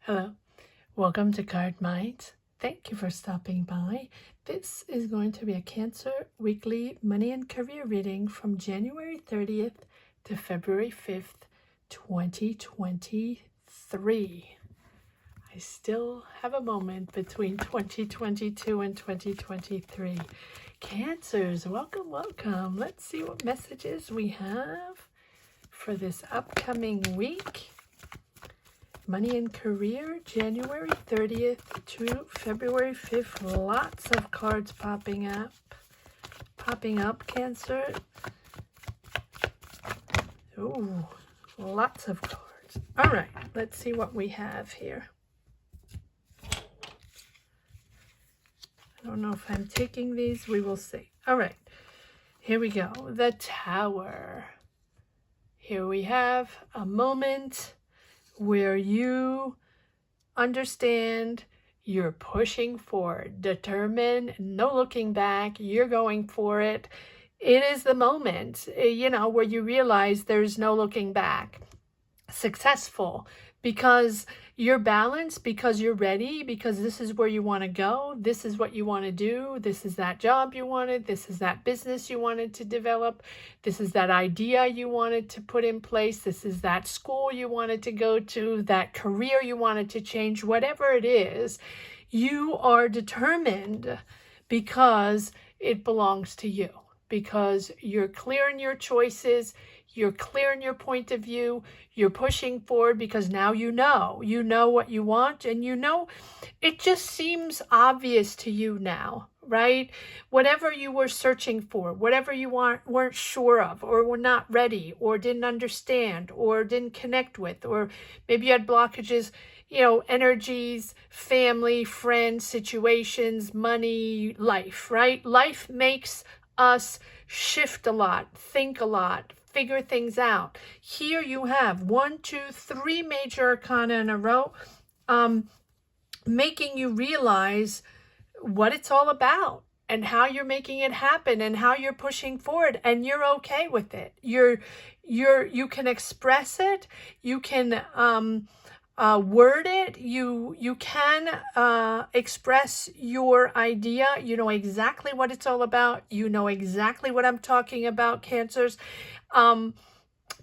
Hello, welcome to Card Minds. Thank you for stopping by. This is going to be a Cancer weekly money and career reading from January 30th to February 5th, 2023. I still have a moment between 2022 and 2023. Cancers, welcome, welcome. Let's see what messages we have for this upcoming week. Money and career, January 30th to February 5th. Lots of cards popping up, Cancer. Ooh, lots of cards. All right, let's see what we have here. I don't know if I'm taking these. We will see. All right, here we go. The Tower. Here we have a moment where you understand you're pushing forward, determined, no looking back, you're going for it. It is the moment, where you realize there's no looking back. Successful because you're balanced, because you're ready, because this is where you want to go. This is what you want to do. This is that job you wanted. This is that business you wanted to develop. This is that idea you wanted to put in place. This is that school you wanted to go to, that career you wanted to change. Whatever it is, you are determined because it belongs to you, because you're clear in your choices. You're clear in your point of view. You're pushing forward because now you know what you want, and it just seems obvious to you now, right? Whatever you were searching for, whatever you weren't sure of, or were not ready, or didn't understand, or didn't connect with, or maybe you had blockages, energies, family, friends, situations, money, life, right? Life makes us shift a lot, think a lot, figure things out. Here you have 1, 2, 3 major arcana in a row, making you realize what it's all about and how you're making it happen and how you're pushing forward, and you're okay with it. You can express it. You can word it. You can express your idea. You know exactly what it's all about. You know exactly what I'm talking about, Cancers.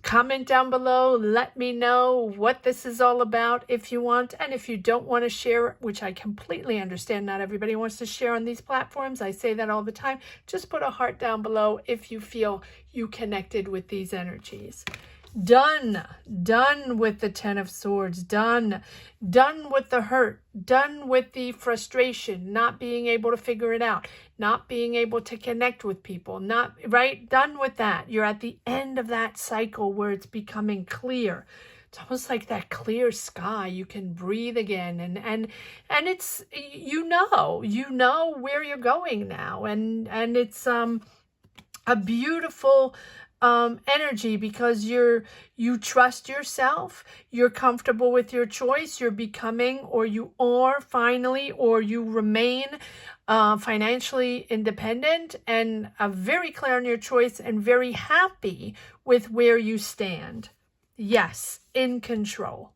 Comment down below. Let me know what this is all about if you want. And if you don't want to share, which I completely understand, not everybody wants to share on these platforms. I say that all the time. Just put a heart down below if you feel you connected with these energies. Done with the 10 of Swords, done with the hurt, done with the frustration, not being able to figure it out, not being able to connect with people, done with that. You're at the end of that cycle where it's becoming clear. It's almost like that clear sky. You can breathe again, and it's you know where you're going now, and it's a beautiful energy, because you trust yourself, you're comfortable with your choice, you're becoming, or you are finally, or you remain financially independent, and very clear on your choice, and very happy with where you stand. Yes, in control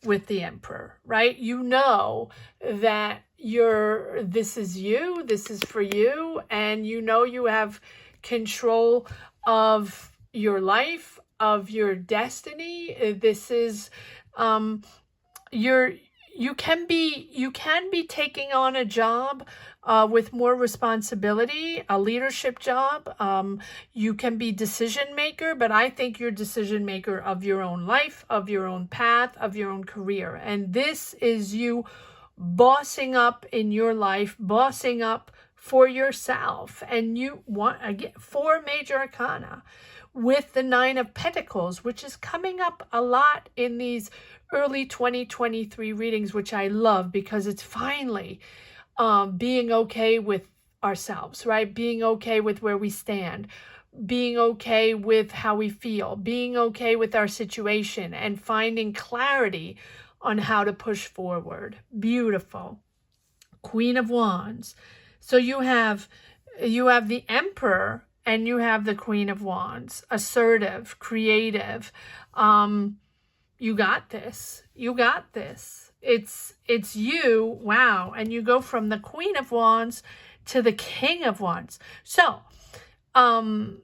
with the Emperor, right? You know that this is you, this is for you, and you have control of your life, of your destiny. This is you can be taking on a job with more responsibility, a leadership job. You can be decision maker, but I think you're decision maker of your own life, of your own path, of your own career. And this is you bossing up in your life, bossing up for yourself. And you want, again, 4 major arcana with the 9 of Pentacles, which is coming up a lot in these early 2023 readings, which I love, because it's finally being okay with ourselves, right? Being okay with where we stand, being okay with how we feel, being okay with our situation, and finding clarity on how to push forward. Beautiful. Queen of Wands. So you have the Emperor and you have the Queen of Wands. Assertive, creative, You got this. You got this. It's you. Wow. And you go from the Queen of Wands to the King of Wands. So, even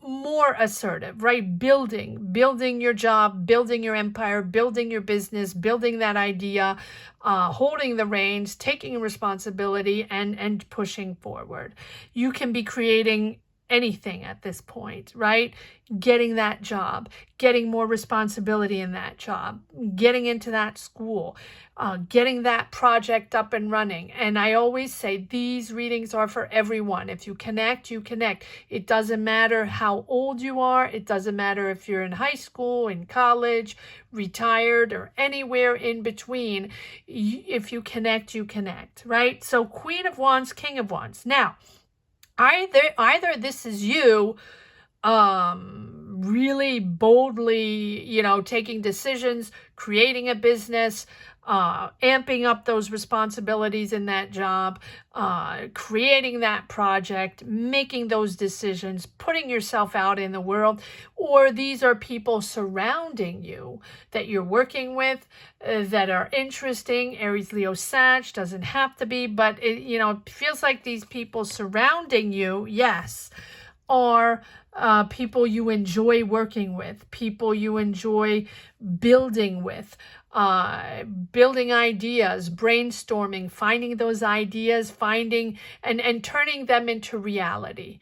more assertive, right? Building your job, building your empire, building your business, building that idea, holding the reins, taking responsibility, and pushing forward. You can be creating anything at this point, right? Getting that job, getting more responsibility in that job, getting into that school, getting that project up and running. And I always say these readings are for everyone. If you connect, you connect. It doesn't matter how old you are. It doesn't matter if you're in high school, in college, retired, or anywhere in between. If you connect, you connect, right? So Queen of Wands, King of Wands. Now, either this is you really boldly, taking decisions, creating a business, amping up those responsibilities in that job, creating that project, making those decisions, putting yourself out in the world, or these are people surrounding you that you're working with that are interesting. Aries, Leo, Sag, doesn't have to be, but it feels like these people surrounding you, yes, are people you enjoy working with, people you enjoy building with, building ideas, brainstorming, finding those ideas, finding and turning them into reality.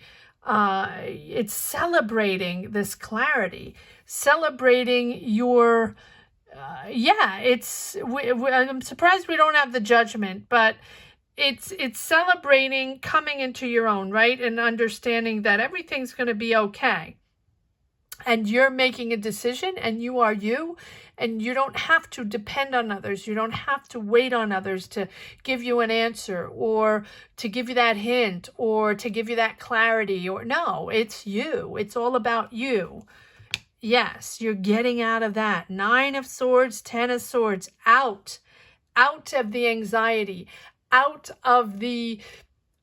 It's celebrating this clarity, celebrating your, I'm surprised we don't have the Judgment, but it's celebrating coming into your own, right? And understanding that everything's going to be okay. And you're making a decision, and you are you, and you don't have to depend on others. You don't have to wait on others to give you an answer or to give you that hint or to give you that clarity. Or no, it's you. It's all about you. Yes, you're getting out of that. 9 of Swords, 10 of Swords, out of the anxiety, out of the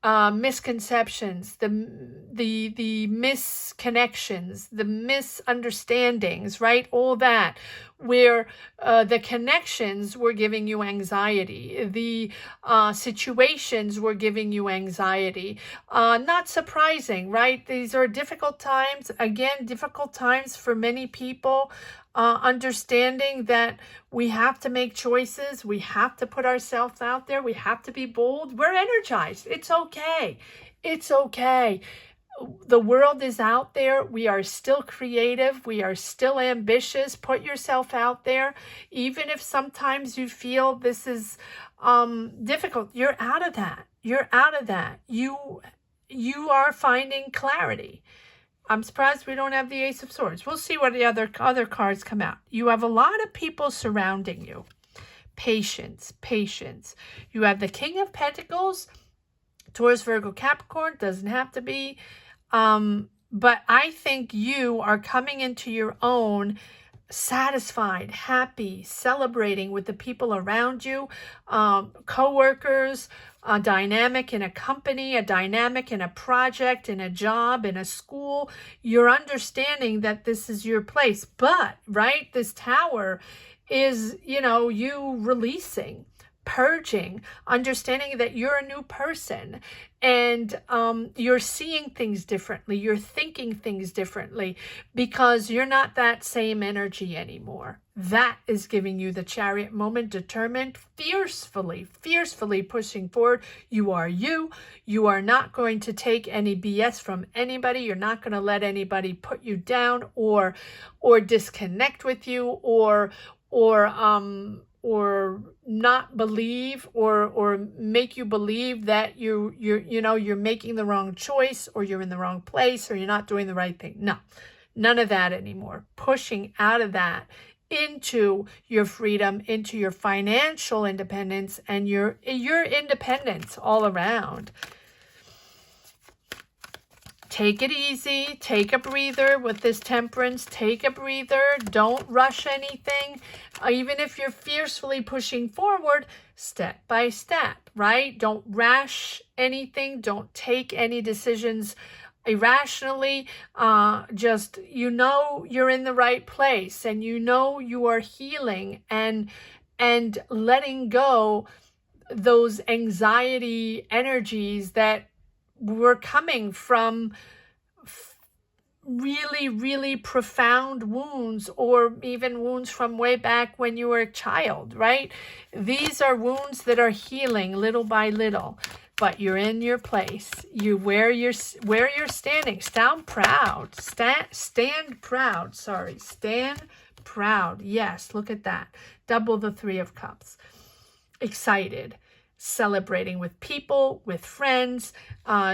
misconceptions, the misconnections, the misunderstandings, right? All that, where the connections were giving you anxiety, the situations were giving you anxiety. Not surprising, right? These are difficult times. Again, difficult times for many people. Understanding that we have to make choices, we have to put ourselves out there, we have to be bold. We're energized. It's okay. It's okay. The world is out there. We are still creative. We are still ambitious. Put yourself out there. Even if sometimes you feel this is difficult, you're out of that. You're out of that. You are finding clarity. I'm surprised we don't have the Ace of Swords. We'll see what the other cards come out. You have a lot of people surrounding you. Patience. You have the King of Pentacles, Taurus, Virgo, Capricorn. Doesn't have to be. But I think you are coming into your own satisfied, happy, celebrating with the people around you, co-workers, a dynamic in a company, a dynamic in a project, in a job, in a school. You're understanding that this is your place. But, right, this Tower is, you releasing, purging, understanding that you're a new person, and you're seeing things differently, you're thinking things differently, because you're not that same energy anymore. That is giving you the Chariot moment, determined, fiercely pushing forward. You are you. You are not going to take any BS from anybody. You're not going to let anybody put you down or disconnect with you or not believe or make you believe that you're making the wrong choice, or you're in the wrong place, or you're not doing the right thing. No, none of that anymore. Pushing out of that into your freedom, into your financial independence, and your independence all around. Take it easy. Take a breather with this Temperance. Take a breather. Don't rush anything. Even if you're fiercely pushing forward, step by step, right? Don't rash anything. Don't take any decisions irrationally, just, you know, you're in the right place, and you know you are healing and letting go those anxiety energies that were coming from really, really profound wounds, or even wounds from way back when you were a child, right? These are wounds that are healing little by little, but you're in your place. You where you're standing. Stand proud. Stand proud. Sorry. Stand proud. Yes, look at that. Double the 3 of Cups. Excited, celebrating with people, with friends,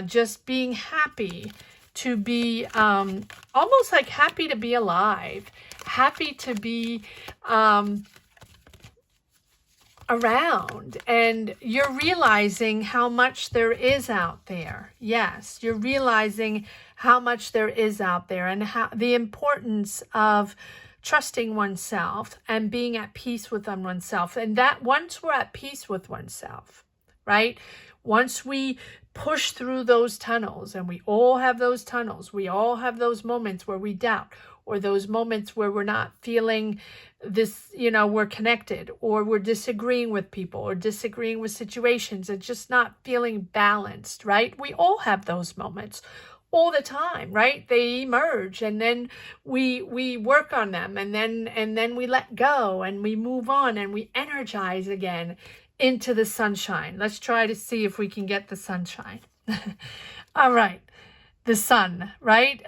just being happy to be, almost like happy to be alive, happy to be around, and you're realizing how much there is out there. Yes, you're realizing how much there is out there, and how the importance of trusting oneself and being at peace with oneself. And that once we're at peace with oneself, right? Once we push through those tunnels, and we all have those tunnels, we all have those moments where we doubt, or those moments where we're not feeling this, you know, we're connected, or we're disagreeing with people, or disagreeing with situations, and just not feeling balanced, right? We all have those moments all the time, right? They emerge, and then we work on them, and then we let go, and we move on, and we energize again into the sunshine. Let's try to see if we can get the sunshine. All right, the sun, right?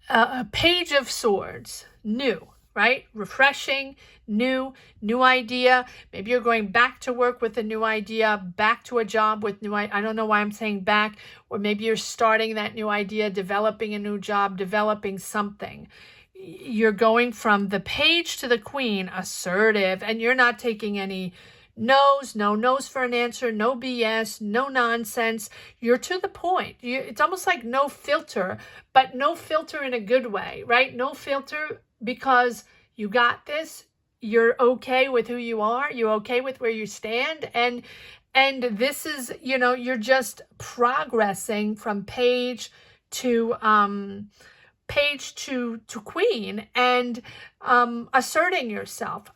A Page of Swords, new, right? Refreshing, new idea. Maybe you're going back to work with a new idea, back to a job with new idea. I don't know why I'm saying back, or maybe you're starting that new idea, developing a new job, developing something. You're going from the Page to the Queen, assertive, and you're not taking any no's, no no's for an answer, no BS, no nonsense. You're to the point. It's almost like no filter, but no filter in a good way, right? No filter because you got this. You're okay with who you are. You're okay with where you stand. And this is, you know, you're just progressing from Page to Queen, and asserting yourself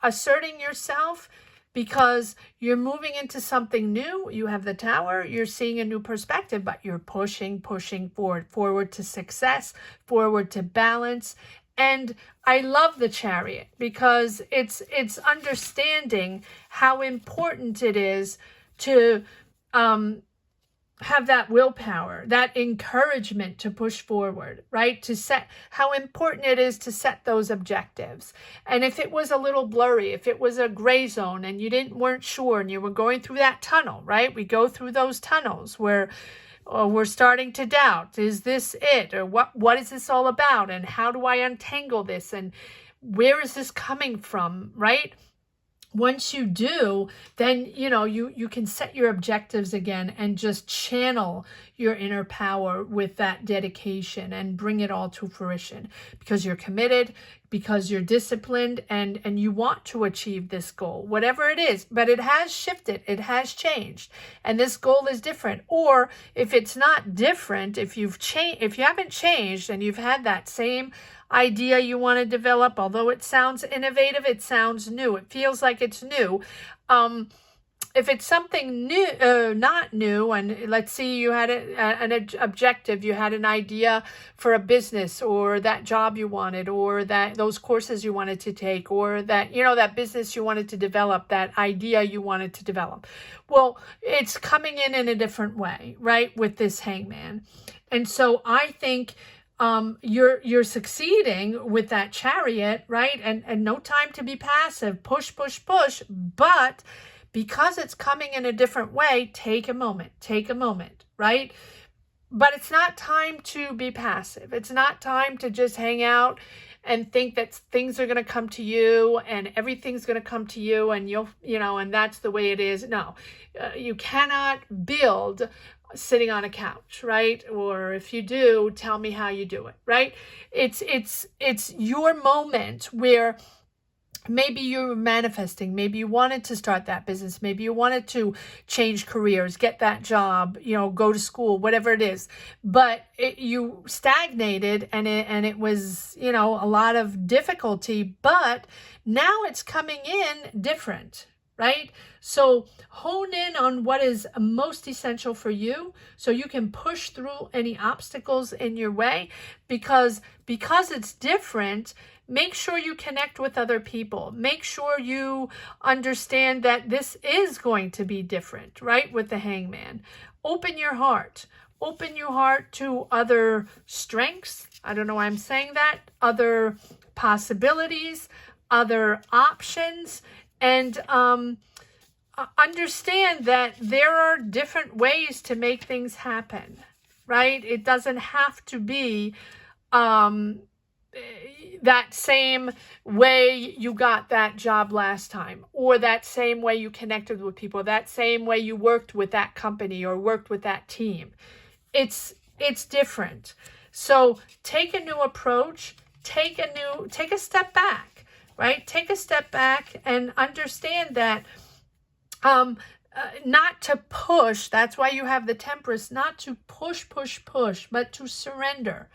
because you're moving into something new. You have the Tower, you're seeing a new perspective, but you're pushing forward to success, forward to balance. And I love the Chariot because it's understanding how important it is to have that willpower, that encouragement to push forward, right? To set, how important it is to set those objectives. And if it was a little blurry, if it was a gray zone and you weren't sure, and you were going through that tunnel, right? We go through those tunnels where we're starting to doubt, is this it? Or what is this all about? And how do I untangle this? And where is this coming from, right? Once you do, then, you know, you can set your objectives again and just channel your inner power with that dedication and bring it all to fruition, because you're committed, because you're disciplined, and you want to achieve this goal, whatever it is. But it has shifted, it has changed, and this goal is different. Or if it's not different, if you haven't changed and you've had that same idea you want to develop, although it sounds innovative, it sounds new, it feels like it's new. If it's something new, not new, and let's see, you had an objective, you had an idea for a business, or that job you wanted, or those courses you wanted to take, or that business you wanted to develop, that idea you wanted to develop. Well, it's coming in a different way, right? With this Hangman. And so I think you're succeeding with that Chariot, right? And no time to be passive, push, but because it's coming in a different way, take a moment, right? But it's not time to be passive. It's not time to just hang out and think that things are going to come to you and everything's going to come to you and and that's the way it is. No, you cannot build sitting on a couch, right? Or if you do, tell me how you do it, right? It's your moment where Maybe you're manifesting. Maybe you wanted to start that business. Maybe you wanted to change careers, get that job, go to school, whatever it is. But you stagnated, and it was, a lot of difficulty. But now it's coming in different, right? So hone in on what is most essential for you, so you can push through any obstacles in your way, because it's different. Make sure you connect with other people. Make sure you understand that this is going to be different, right? With the Hangman. Open your heart. Open your heart to other strengths. I don't know why I'm saying that. Other possibilities, other options, and understand that there are different ways to make things happen, right? It doesn't have to be that same way you got that job last time, or that same way you connected with people, that same way you worked with that company or worked with that team. It's different. So take a new approach, take a step back, right? Take a step back and understand that not to push. That's why you have the Temperance, not to push, but to surrender,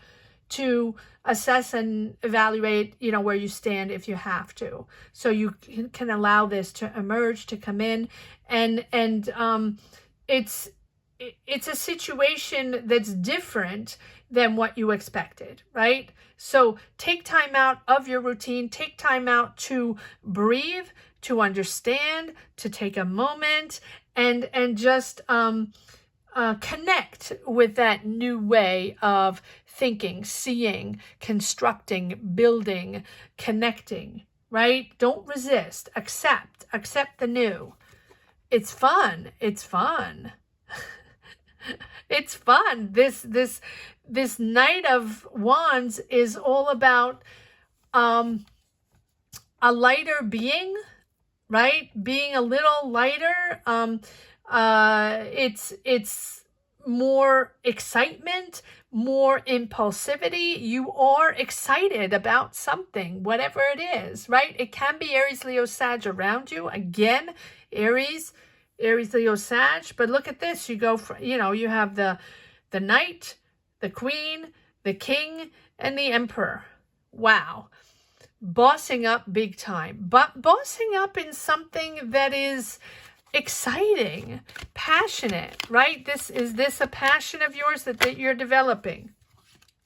to assess and evaluate, where you stand if you have to. So you can allow this to emerge, to come in, and it's a situation that's different than what you expected, right? So take time out of your routine, take time out to breathe, to understand, to take a moment, and just connect with that new way of thinking, seeing, constructing, building, connecting, right? Don't resist. Accept the new. It's fun. It's fun. It's fun. This Knight of Wands is all about a lighter being, right? Being a little lighter. It's more excitement, more impulsivity. You are excited about something, whatever it is, right? It can be Aries, Leo, Sag around you. Again, Aries, Leo, Sag. But look at this. You go for, you have the Knight, the Queen, the King, and the Emperor. Wow. Bossing up big time. But bossing up in something that is exciting, passionate, right? Is this a passion of yours that you're developing?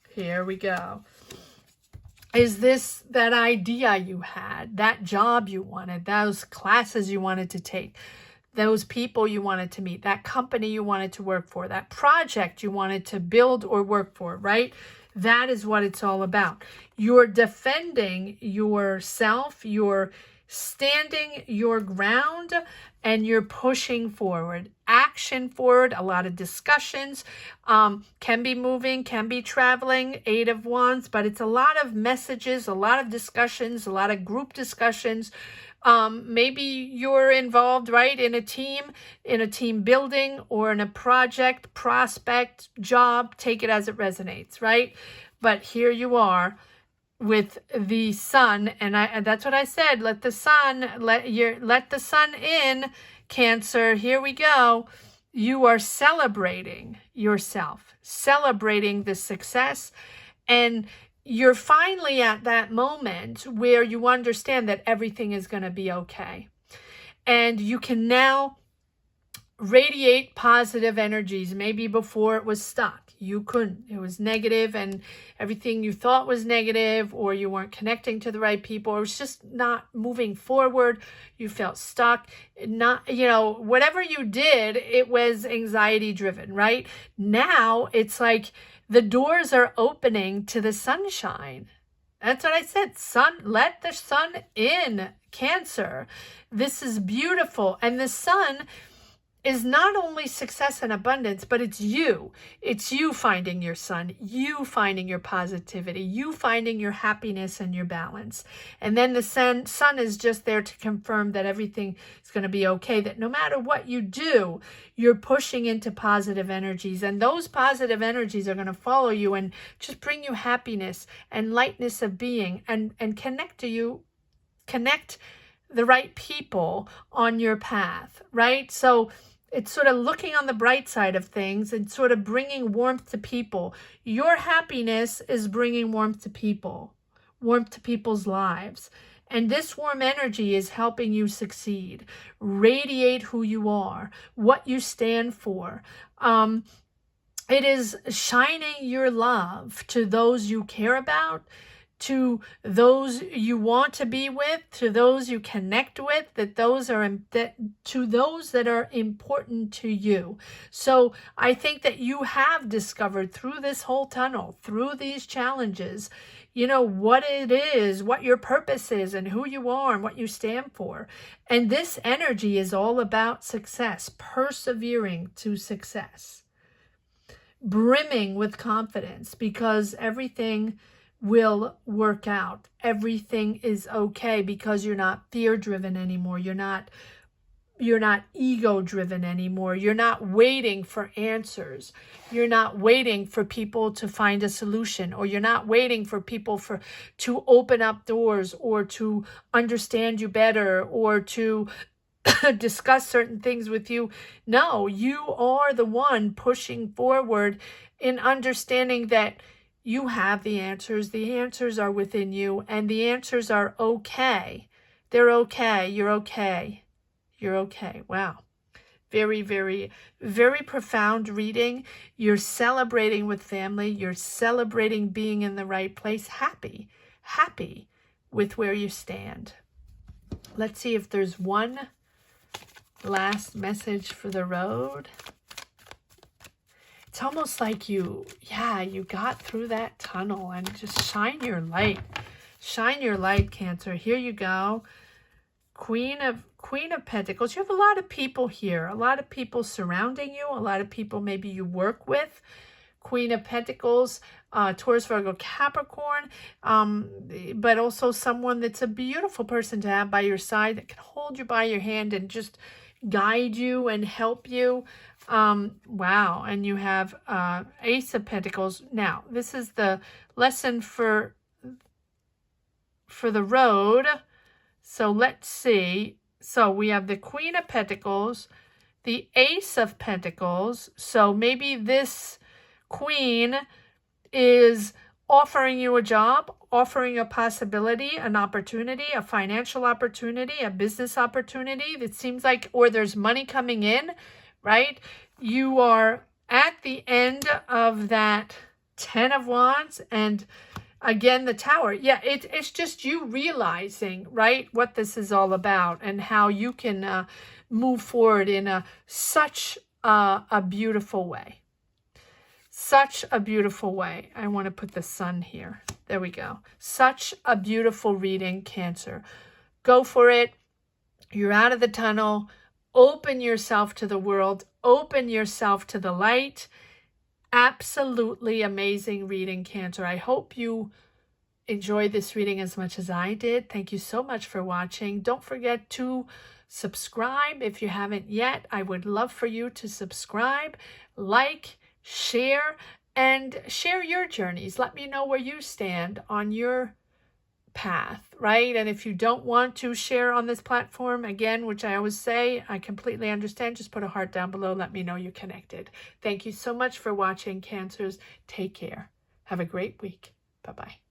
Here we go. Is this that idea you had, that job you wanted, those classes you wanted to take, those people you wanted to meet, that company you wanted to work for, that project you wanted to build or work for, right? That is what it's all about. You're defending yourself, you're standing your ground, and you're pushing forward, action forward. A lot of discussions, can be moving, can be traveling, 8 of Wands, but it's a lot of messages, a lot of discussions, a lot of group discussions. Maybe you're involved, right, in a team building, or in a project, prospect, job, take it as it resonates, right? But here you are with the Sun, and that's what I said. Let the sun in, Cancer. Here we go. You are celebrating yourself, celebrating the success, and you're finally at that moment where you understand that everything is going to be okay, and you can now radiate positive energies. Maybe before it was stuck. You couldn't. It was negative, and everything you thought was negative, or you weren't connecting to the right people, or it was just not moving forward. You felt stuck. Not, whatever you did, it was anxiety driven, right? Now it's like the doors are opening to the sunshine. That's what I said. Sun, let the sun in, Cancer. This is beautiful. And the sun is not only success and abundance, but it's you. It's you finding your sun, you finding your positivity, you finding your happiness and your balance. And then the sun is just there to confirm that everything is going to be okay, that no matter what you do, you're pushing into positive energies. And those positive energies are going to follow you and just bring you happiness and lightness of being, and connect to you connect the right people on your path, right? So it's sort of looking on the bright side of things and sort of bringing warmth to people. Your happiness is bringing warmth to people, warmth to people's lives. And this warm energy is helping you succeed. Radiate who you are, what you stand for. It is shining your love to those you care about, to those you want to be with, to those you connect with, to those that are important to you. So I think that you have discovered through this whole tunnel, through these challenges, you know, what it is, what your purpose is, and who you are and what you stand for. And this energy is all about success, persevering to success, brimming with confidence, because everything will work out. Everything is okay because you're not fear-driven anymore. You're not ego-driven anymore. You're not waiting for answers. You're not waiting for people to find a solution, or you're not waiting for people to open up doors, or to understand you better, or to discuss certain things with you. No, you are the one pushing forward in understanding that you have the answers. The answers are within you, and the answers are okay. They're okay. You're okay. You're okay. Wow. Very, very, very profound reading. You're celebrating with family. You're celebrating being in the right place. Happy with where you stand. Let's see if there's one last message for the road. It's almost like you got through that tunnel, and just shine your light. Shine your light, Cancer. Here you go. Queen of Pentacles. You have a lot of people here, a lot of people surrounding you, a lot of people maybe you work with. Queen of Pentacles, Taurus, Virgo, Capricorn, but also someone that's a beautiful person to have by your side, that can hold you by your hand and just guide you and help you. Wow. And you have Ace of Pentacles. Now, this is the lesson for the road. So let's see. So we have the Queen of Pentacles, the Ace of Pentacles. So maybe this Queen is offering you a job, offering a possibility, an opportunity, a financial opportunity, a business opportunity that seems like, or there's money coming in, right? You are at the end of that 10 of Wands, and again, the Tower. Yeah, it's just you realizing, right, what this is all about, and how you can move forward in such a beautiful way. Such a beautiful way. I want to put the sun here. There we go. Such a beautiful reading, Cancer. Go for it. You're out of the tunnel. Open yourself to the world. Open yourself to the light. Absolutely amazing reading, Cancer. I hope you enjoyed this reading as much as I did. Thank you so much for watching. Don't forget to subscribe if you haven't yet. I would love for you to subscribe, like, share, and share your journeys. Let me know where you stand on your path, right? And if you don't want to share on this platform, again, which I always say, I completely understand. Just put a heart down below. Let me know you're connected. Thank you so much for watching, Cancers. Take care. Have a great week. Bye-bye.